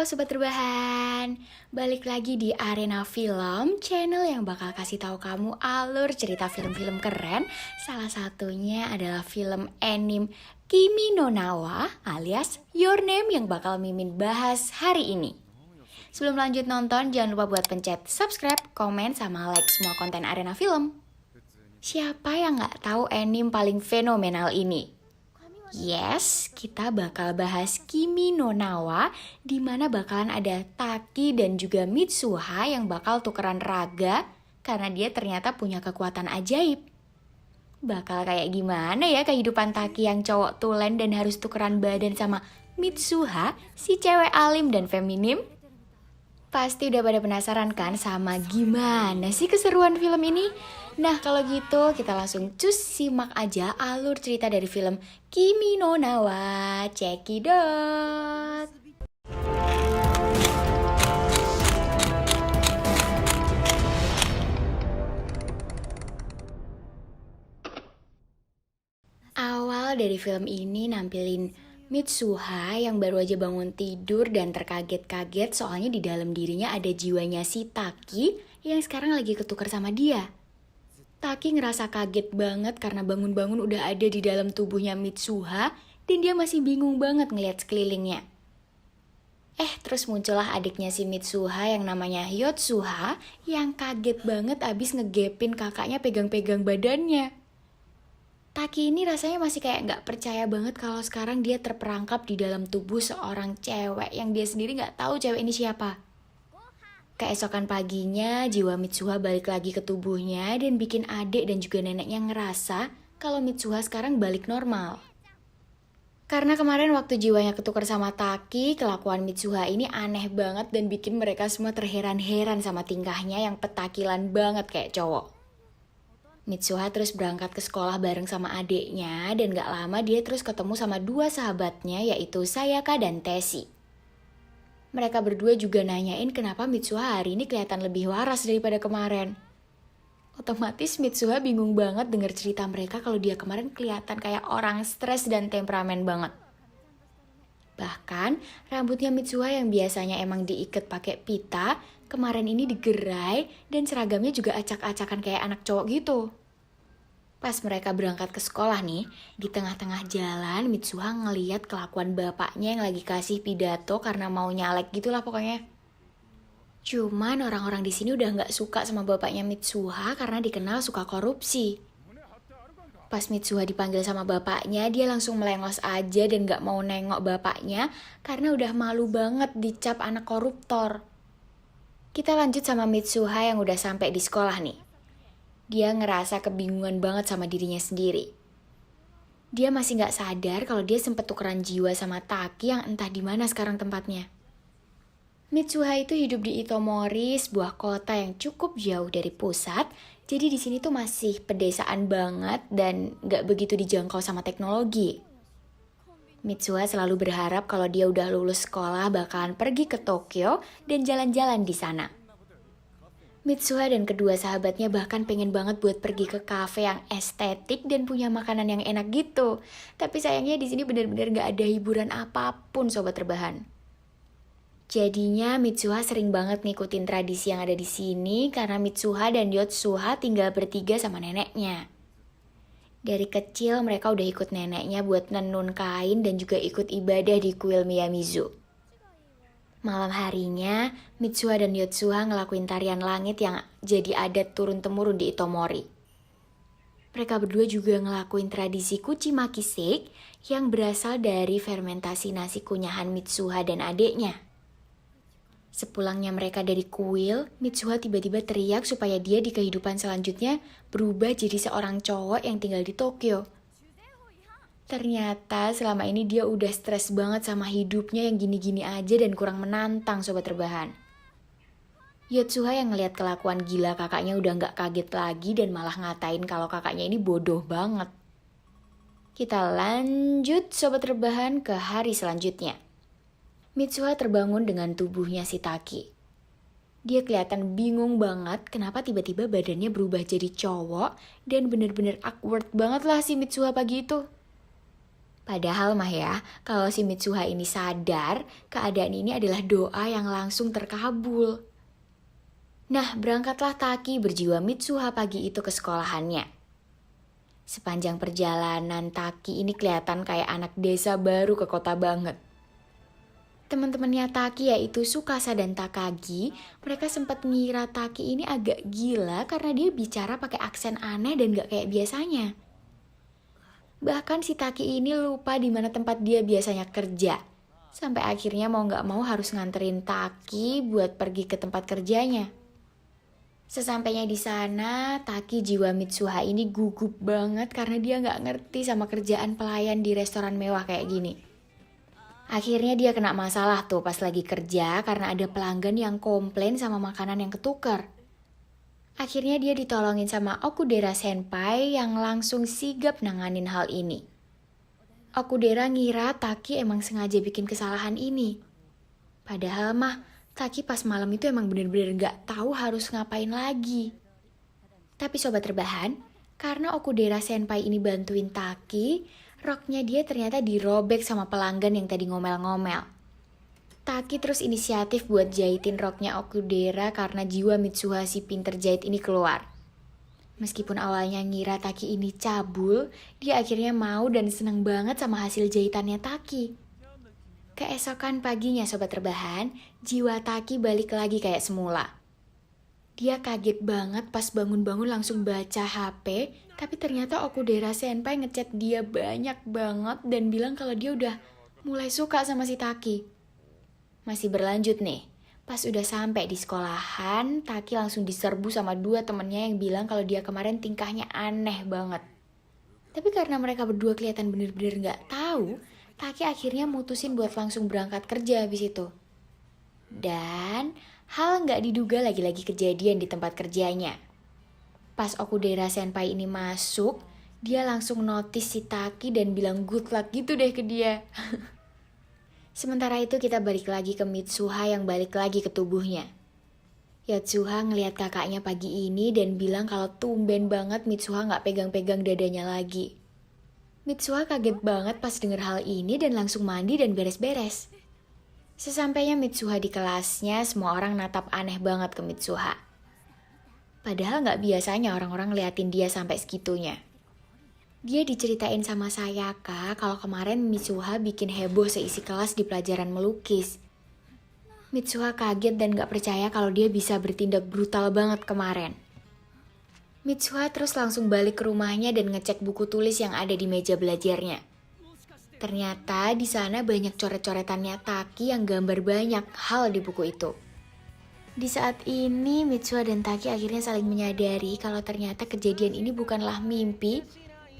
Sobat Rebahan, balik lagi di Arena Film, channel yang bakal kasih tahu kamu alur cerita film-film keren. Salah satunya adalah film anime Kimi no Na wa alias Your Name yang bakal Mimin bahas hari ini. Sebelum lanjut nonton, jangan lupa buat pencet subscribe, komen, sama like semua konten Arena Film. Siapa yang gak tahu anime paling fenomenal ini? Yes, kita bakal bahas Kimi no Na wa, di mana bakalan ada Taki dan juga Mitsuha yang bakal tukeran raga karena dia ternyata punya kekuatan ajaib. Bakal kayak gimana ya kehidupan Taki yang cowok tulen dan harus tukeran badan sama Mitsuha, si cewek alim dan feminim? Pasti udah pada penasaran kan sama gimana sih keseruan film ini? Nah kalau gitu kita langsung simak aja alur cerita dari film Kimi no Na wa. Cekidot. Awal dari film ini nampilin Mitsuha yang baru aja bangun tidur dan terkaget-kaget soalnya di dalam dirinya ada jiwanya si Taki yang sekarang lagi ketukar sama dia. Taki ngerasa kaget banget karena bangun-bangun udah ada di dalam tubuhnya Mitsuha dan dia masih bingung banget ngeliat sekelilingnya. Terus muncullah adiknya si Mitsuha yang namanya Yotsuha yang kaget banget abis ngegepin kakaknya pegang-pegang badannya. Taki ini rasanya masih kayak gak percaya banget kalau sekarang dia terperangkap di dalam tubuh seorang cewek yang dia sendiri gak tahu cewek ini siapa. Keesokan paginya, jiwa Mitsuha balik lagi ke tubuhnya dan bikin adik dan juga neneknya ngerasa kalau Mitsuha sekarang balik normal. Karena kemarin waktu jiwanya ketukar sama Taki, kelakuan Mitsuha ini aneh banget dan bikin mereka semua terheran-heran sama tingkahnya yang petakilan banget kayak cowok. Mitsuha terus berangkat ke sekolah bareng sama adiknya dan gak lama dia terus ketemu sama dua sahabatnya yaitu Sayaka dan Teshi. Mereka berdua juga nanyain kenapa Mitsuha hari ini kelihatan lebih waras daripada kemarin. Otomatis Mitsuha bingung banget denger cerita mereka kalau dia kemarin kelihatan kayak orang stres dan temperamen banget. Bahkan rambutnya Mitsuha yang biasanya emang diikat pakai pita, kemarin ini digerai dan seragamnya juga acak-acakan kayak anak cowok gitu. Pas mereka berangkat ke sekolah nih, di tengah-tengah jalan Mitsuha ngeliat kelakuan bapaknya yang lagi kasih pidato karena mau nyalek gitulah pokoknya. Cuman orang-orang di sini udah nggak suka sama bapaknya Mitsuha karena dikenal suka korupsi. Pas Mitsuha dipanggil sama bapaknya, dia langsung melengos aja dan nggak mau nengok bapaknya karena udah malu banget dicap anak koruptor. Kita lanjut sama Mitsuha yang udah sampai di sekolah nih. Dia ngerasa kebingungan banget sama dirinya sendiri. Dia masih gak sadar kalau dia sempat tukeran jiwa sama Taki yang entah di mana sekarang tempatnya. Mitsuha itu hidup di Itomori, sebuah kota yang cukup jauh dari pusat. Jadi di sini tuh masih pedesaan banget dan gak begitu dijangkau sama teknologi. Mitsuha selalu berharap kalau dia udah lulus sekolah bakalan pergi ke Tokyo dan jalan-jalan di sana. Mitsuha dan kedua sahabatnya bahkan pengen banget buat pergi ke kafe yang estetik dan punya makanan yang enak gitu. Tapi sayangnya di sini benar-benar gak ada hiburan apapun Sobat Rebahan. Jadinya Mitsuha sering banget ngikutin tradisi yang ada di sini karena Mitsuha dan Yotsuha tinggal bertiga sama neneknya. Dari kecil mereka udah ikut neneknya buat nenun kain dan juga ikut ibadah di kuil Miyamizu. Malam harinya, Mitsuha dan Yotsuha ngelakuin tarian langit yang jadi adat turun-temurun di Itomori. Mereka berdua juga ngelakuin tradisi kuchimakisek yang berasal dari fermentasi nasi kunyahan Mitsuha dan adiknya. Sepulangnya mereka dari kuil, Mitsuha tiba-tiba teriak supaya dia di kehidupan selanjutnya berubah jadi seorang cowok yang tinggal di Tokyo. Ternyata selama ini dia udah stres banget sama hidupnya yang gini-gini aja dan kurang menantang Sobat Rebahan. Yotsuha yang ngeliat kelakuan gila kakaknya udah gak kaget lagi dan malah ngatain kalau kakaknya ini bodoh banget. Kita lanjut Sobat Rebahan ke hari selanjutnya. Mitsuha terbangun dengan tubuhnya si Taki. Dia kelihatan bingung banget kenapa tiba-tiba badannya berubah jadi cowok dan bener-bener awkward banget lah si Mitsuha pagi itu. Padahal mah ya, kalau si Mitsuha ini sadar, keadaan ini adalah doa yang langsung terkabul. Nah, berangkatlah Taki berjiwa Mitsuha pagi itu ke sekolahannya. Sepanjang perjalanan, Taki ini kelihatan kayak anak desa baru ke kota banget. Teman-temannya Taki yaitu Tsukasa dan Takagi, mereka sempat ngira Taki ini agak gila karena dia bicara pakai aksen aneh dan gak kayak biasanya. Bahkan si Taki ini lupa di mana tempat dia biasanya kerja. Sampai akhirnya mau gak mau harus nganterin Taki buat pergi ke tempat kerjanya. Sesampainya di sana, Taki jiwa Mitsuha ini gugup banget karena dia gak ngerti sama kerjaan pelayan di restoran mewah kayak gini. Akhirnya dia kena masalah tuh pas lagi kerja karena ada pelanggan yang komplain sama makanan yang ketukar. Akhirnya dia ditolongin sama Okudera Senpai yang langsung sigap nanganin hal ini. Okudera ngira Taki emang sengaja bikin kesalahan ini. Padahal mah Taki pas malam itu emang bener-bener gak tahu harus ngapain lagi. Tapi sobat rebahan, karena Okudera Senpai ini bantuin Taki, roknya dia ternyata dirobek sama pelanggan yang tadi ngomel-ngomel. Taki terus inisiatif buat jahitin roknya Okudera karena jiwa Mitsuha si pinter jahit ini keluar. Meskipun awalnya ngira Taki ini cabul, dia akhirnya mau dan seneng banget sama hasil jahitannya Taki. Keesokan paginya sobat rebahan, jiwa Taki balik lagi kayak semula. Dia kaget banget pas bangun-bangun langsung baca HP, tapi ternyata Okudera Senpai ngechat dia banyak banget dan bilang kalau dia udah mulai suka sama si Taki. Masih berlanjut nih, pas udah sampai di sekolahan, Taki langsung diserbu sama dua temennya yang bilang kalau dia kemarin tingkahnya aneh banget. Tapi karena mereka berdua kelihatan bener-bener gak tahu, Taki akhirnya mutusin buat langsung berangkat kerja habis itu. Dan hal gak diduga lagi-lagi kejadian di tempat kerjanya. Pas Okudera Senpai ini masuk, dia langsung notice si Taki dan bilang good luck gitu deh ke dia. Sementara itu kita balik lagi ke Mitsuha yang balik lagi ke tubuhnya. Yotsuha ngelihat kakaknya pagi ini dan bilang kalau tumben banget Mitsuha gak pegang-pegang dadanya lagi. Mitsuha kaget banget pas denger hal ini dan langsung mandi dan beres-beres. Sesampainya Mitsuha di kelasnya, semua orang natap aneh banget ke Mitsuha. Padahal gak biasanya orang-orang ngeliatin dia sampai segitunya. Dia diceritain sama Sayaka kalau kemarin Mitsuha bikin heboh seisi kelas di pelajaran melukis. Mitsuha kaget dan gak percaya kalau dia bisa bertindak brutal banget kemarin. Mitsuha terus langsung balik ke rumahnya dan ngecek buku tulis yang ada di meja belajarnya. Ternyata di sana banyak coret-coretannya Taki yang gambar banyak hal di buku itu. Di saat ini Mitsuha dan Taki akhirnya saling menyadari kalau ternyata kejadian ini bukanlah mimpi,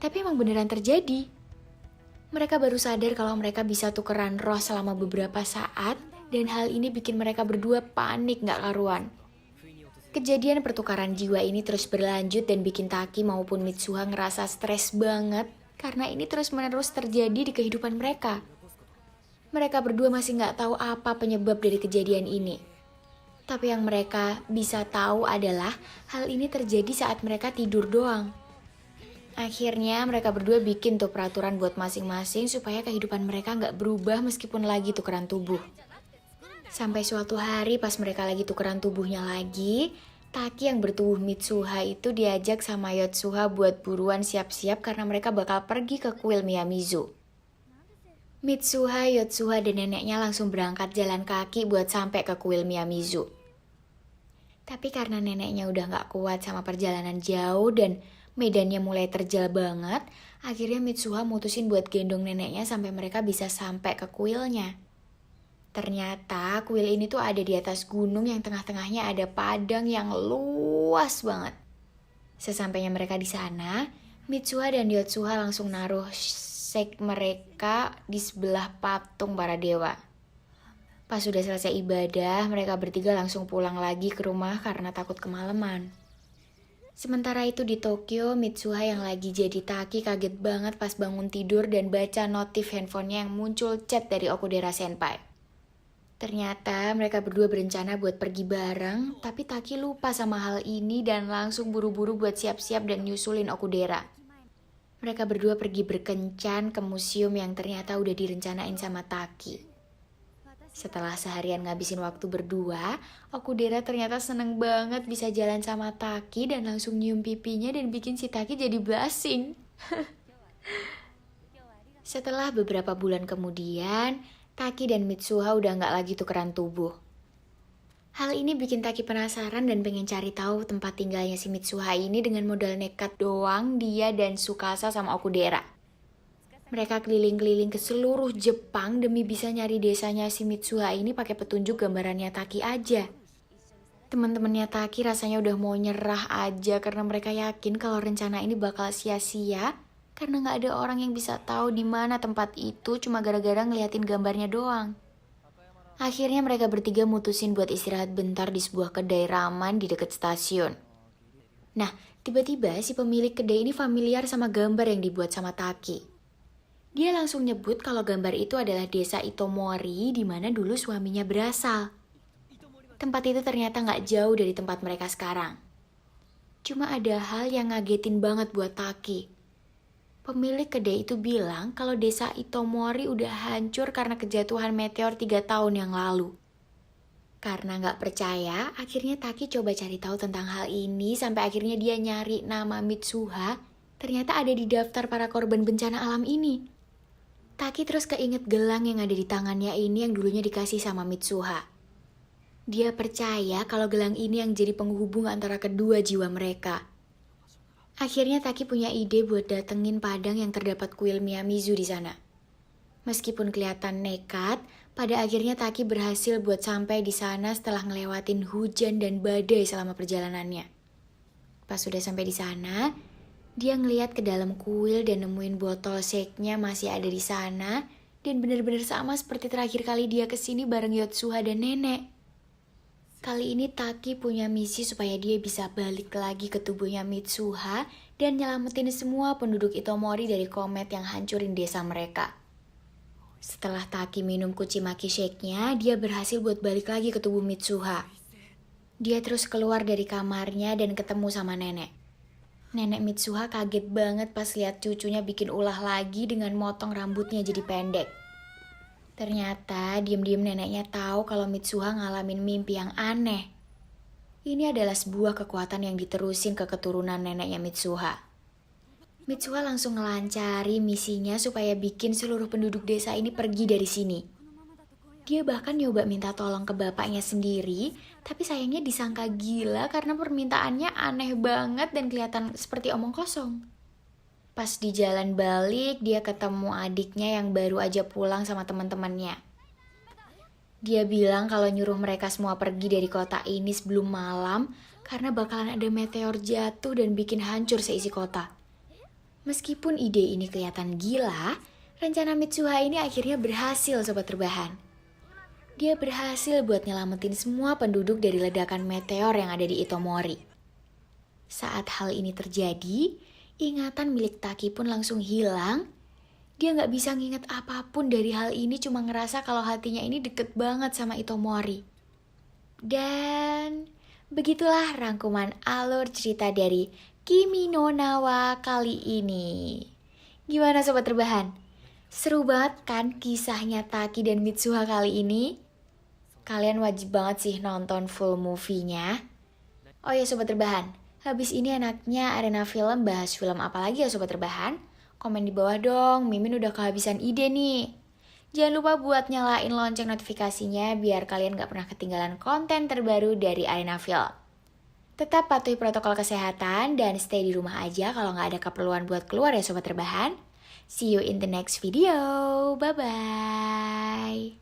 tapi emang beneran terjadi. Mereka baru sadar kalau mereka bisa tukeran roh selama beberapa saat dan hal ini bikin mereka berdua panik gak karuan. Kejadian pertukaran jiwa ini terus berlanjut dan bikin Taki maupun Mitsuha ngerasa stres banget karena ini terus-menerus terjadi di kehidupan mereka. Mereka berdua masih gak tahu apa penyebab dari kejadian ini. Tapi yang mereka bisa tahu adalah hal ini terjadi saat mereka tidur doang. Akhirnya mereka berdua bikin tuh peraturan buat masing-masing supaya kehidupan mereka gak berubah meskipun lagi tukeran tubuh. Sampai suatu hari pas mereka lagi tukeran tubuhnya lagi, Taki yang bertubuh Mitsuha itu diajak sama Yotsuha buat buruan siap-siap karena mereka bakal pergi ke kuil Miyamizu. Mitsuha, Yotsuha, dan neneknya langsung berangkat jalan kaki buat sampai ke kuil Miyamizu. Tapi karena neneknya udah gak kuat sama perjalanan jauh dan medannya mulai terjal banget, akhirnya Mitsuha mutusin buat gendong neneknya sampai mereka bisa sampai ke kuilnya. Ternyata kuil ini tuh ada di atas gunung yang tengah-tengahnya ada padang yang luas banget. Sesampainya mereka di sana, Mitsuha dan Yotsuha langsung naruh shake mereka di sebelah patung para dewa. Pas sudah selesai ibadah, mereka bertiga langsung pulang lagi ke rumah karena takut kemalaman. Sementara itu di Tokyo, Mitsuha yang lagi jadi Taki kaget banget pas bangun tidur dan baca notif handphonenya yang muncul chat dari Okudera Senpai. Ternyata mereka berdua berencana buat pergi bareng, tapi Taki lupa sama hal ini dan langsung buru-buru buat siap-siap dan nyusulin Okudera. Mereka berdua pergi berkencan ke museum yang ternyata udah direncanain sama Taki. Setelah seharian ngabisin waktu berdua, Okudera ternyata seneng banget bisa jalan sama Taki dan langsung nyium pipinya dan bikin si Taki jadi blushing. Setelah beberapa bulan kemudian, Taki dan Mitsuha udah gak lagi tukeran tubuh. Hal ini bikin Taki penasaran dan pengen cari tahu tempat tinggalnya si Mitsuha ini dengan modal nekat doang dia dan Tsukasa sama Okudera. Mereka keliling-keliling ke seluruh Jepang demi bisa nyari desanya si Mitsuha ini pakai petunjuk gambarannya Taki aja. Teman-temannya Taki rasanya udah mau nyerah aja karena mereka yakin kalau rencana ini bakal sia-sia karena nggak ada orang yang bisa tahu di mana tempat itu cuma gara-gara ngeliatin gambarnya doang. Akhirnya mereka bertiga mutusin buat istirahat bentar di sebuah kedai ramen di dekat stasiun. Nah, tiba-tiba si pemilik kedai ini familiar sama gambar yang dibuat sama Taki. Dia langsung nyebut kalau gambar itu adalah desa Itomori di mana dulu suaminya berasal. Tempat itu ternyata nggak jauh dari tempat mereka sekarang. Cuma ada hal yang ngagetin banget buat Taki. Pemilik kedai itu bilang kalau desa Itomori udah hancur karena kejatuhan meteor 3 tahun yang lalu. Karena nggak percaya, akhirnya Taki coba cari tahu tentang hal ini sampai akhirnya dia nyari nama Mitsuha. Ternyata ada di daftar para korban bencana alam ini. Taki terus keinget gelang yang ada di tangannya ini yang dulunya dikasih sama Mitsuha. Dia percaya kalau gelang ini yang jadi penghubung antara kedua jiwa mereka. Akhirnya Taki punya ide buat datengin padang yang terdapat kuil Miyamizu di sana. Meskipun kelihatan nekat, pada akhirnya Taki berhasil buat sampai di sana setelah ngelewatin hujan dan badai selama perjalanannya. Pas sudah sampai di sana, dia ngeliat ke dalam kuil dan nemuin botol shake-nya masih ada di sana dan benar-benar sama seperti terakhir kali dia kesini bareng Yotsuha dan nenek. Kali ini Taki punya misi supaya dia bisa balik lagi ke tubuhnya Mitsuha dan nyelamatin semua penduduk Itomori dari komet yang hancurin desa mereka. Setelah Taki minum kuchimaki shake-nya, dia berhasil buat balik lagi ke tubuh Mitsuha. Dia terus keluar dari kamarnya dan ketemu sama nenek. Nenek Mitsuha kaget banget pas lihat cucunya bikin ulah lagi dengan motong rambutnya jadi pendek. Ternyata diam-diam neneknya tahu kalau Mitsuha ngalamin mimpi yang aneh. Ini adalah sebuah kekuatan yang diterusin ke keturunan neneknya Mitsuha. Mitsuha langsung ngelancari misinya supaya bikin seluruh penduduk desa ini pergi dari sini. Dia bahkan nyoba minta tolong ke bapaknya sendiri, tapi sayangnya disangka gila karena permintaannya aneh banget dan kelihatan seperti omong kosong. Pas di jalan balik, dia ketemu adiknya yang baru aja pulang sama teman-temannya. Dia bilang kalau nyuruh mereka semua pergi dari kota ini sebelum malam karena bakalan ada meteor jatuh dan bikin hancur seisi kota. Meskipun ide ini kelihatan gila, rencana Mitsuha ini akhirnya berhasil sobat rebahan. Dia berhasil buat nyelamatin semua penduduk dari ledakan meteor yang ada di Itomori. Saat hal ini terjadi, ingatan milik Taki pun langsung hilang. Dia gak bisa nginget apapun dari hal ini, cuma ngerasa kalau hatinya ini deket banget sama Itomori. Dan begitulah rangkuman alur cerita dari Kimi no Na wa kali ini. Gimana sobat rebahan? Seru banget kan kisahnya Taki dan Mitsuha kali ini? Kalian wajib banget sih nonton full movie-nya. Oh ya sobat rebahan, habis ini enaknya Arena Film bahas film apa lagi ya sobat rebahan? Komen di bawah dong, Mimin udah kehabisan ide nih. Jangan lupa buat nyalain lonceng notifikasinya biar kalian gak pernah ketinggalan konten terbaru dari Arena Film. Tetap patuhi protokol kesehatan dan stay di rumah aja kalau gak ada keperluan buat keluar ya sobat rebahan. See you in the next video. Bye-bye.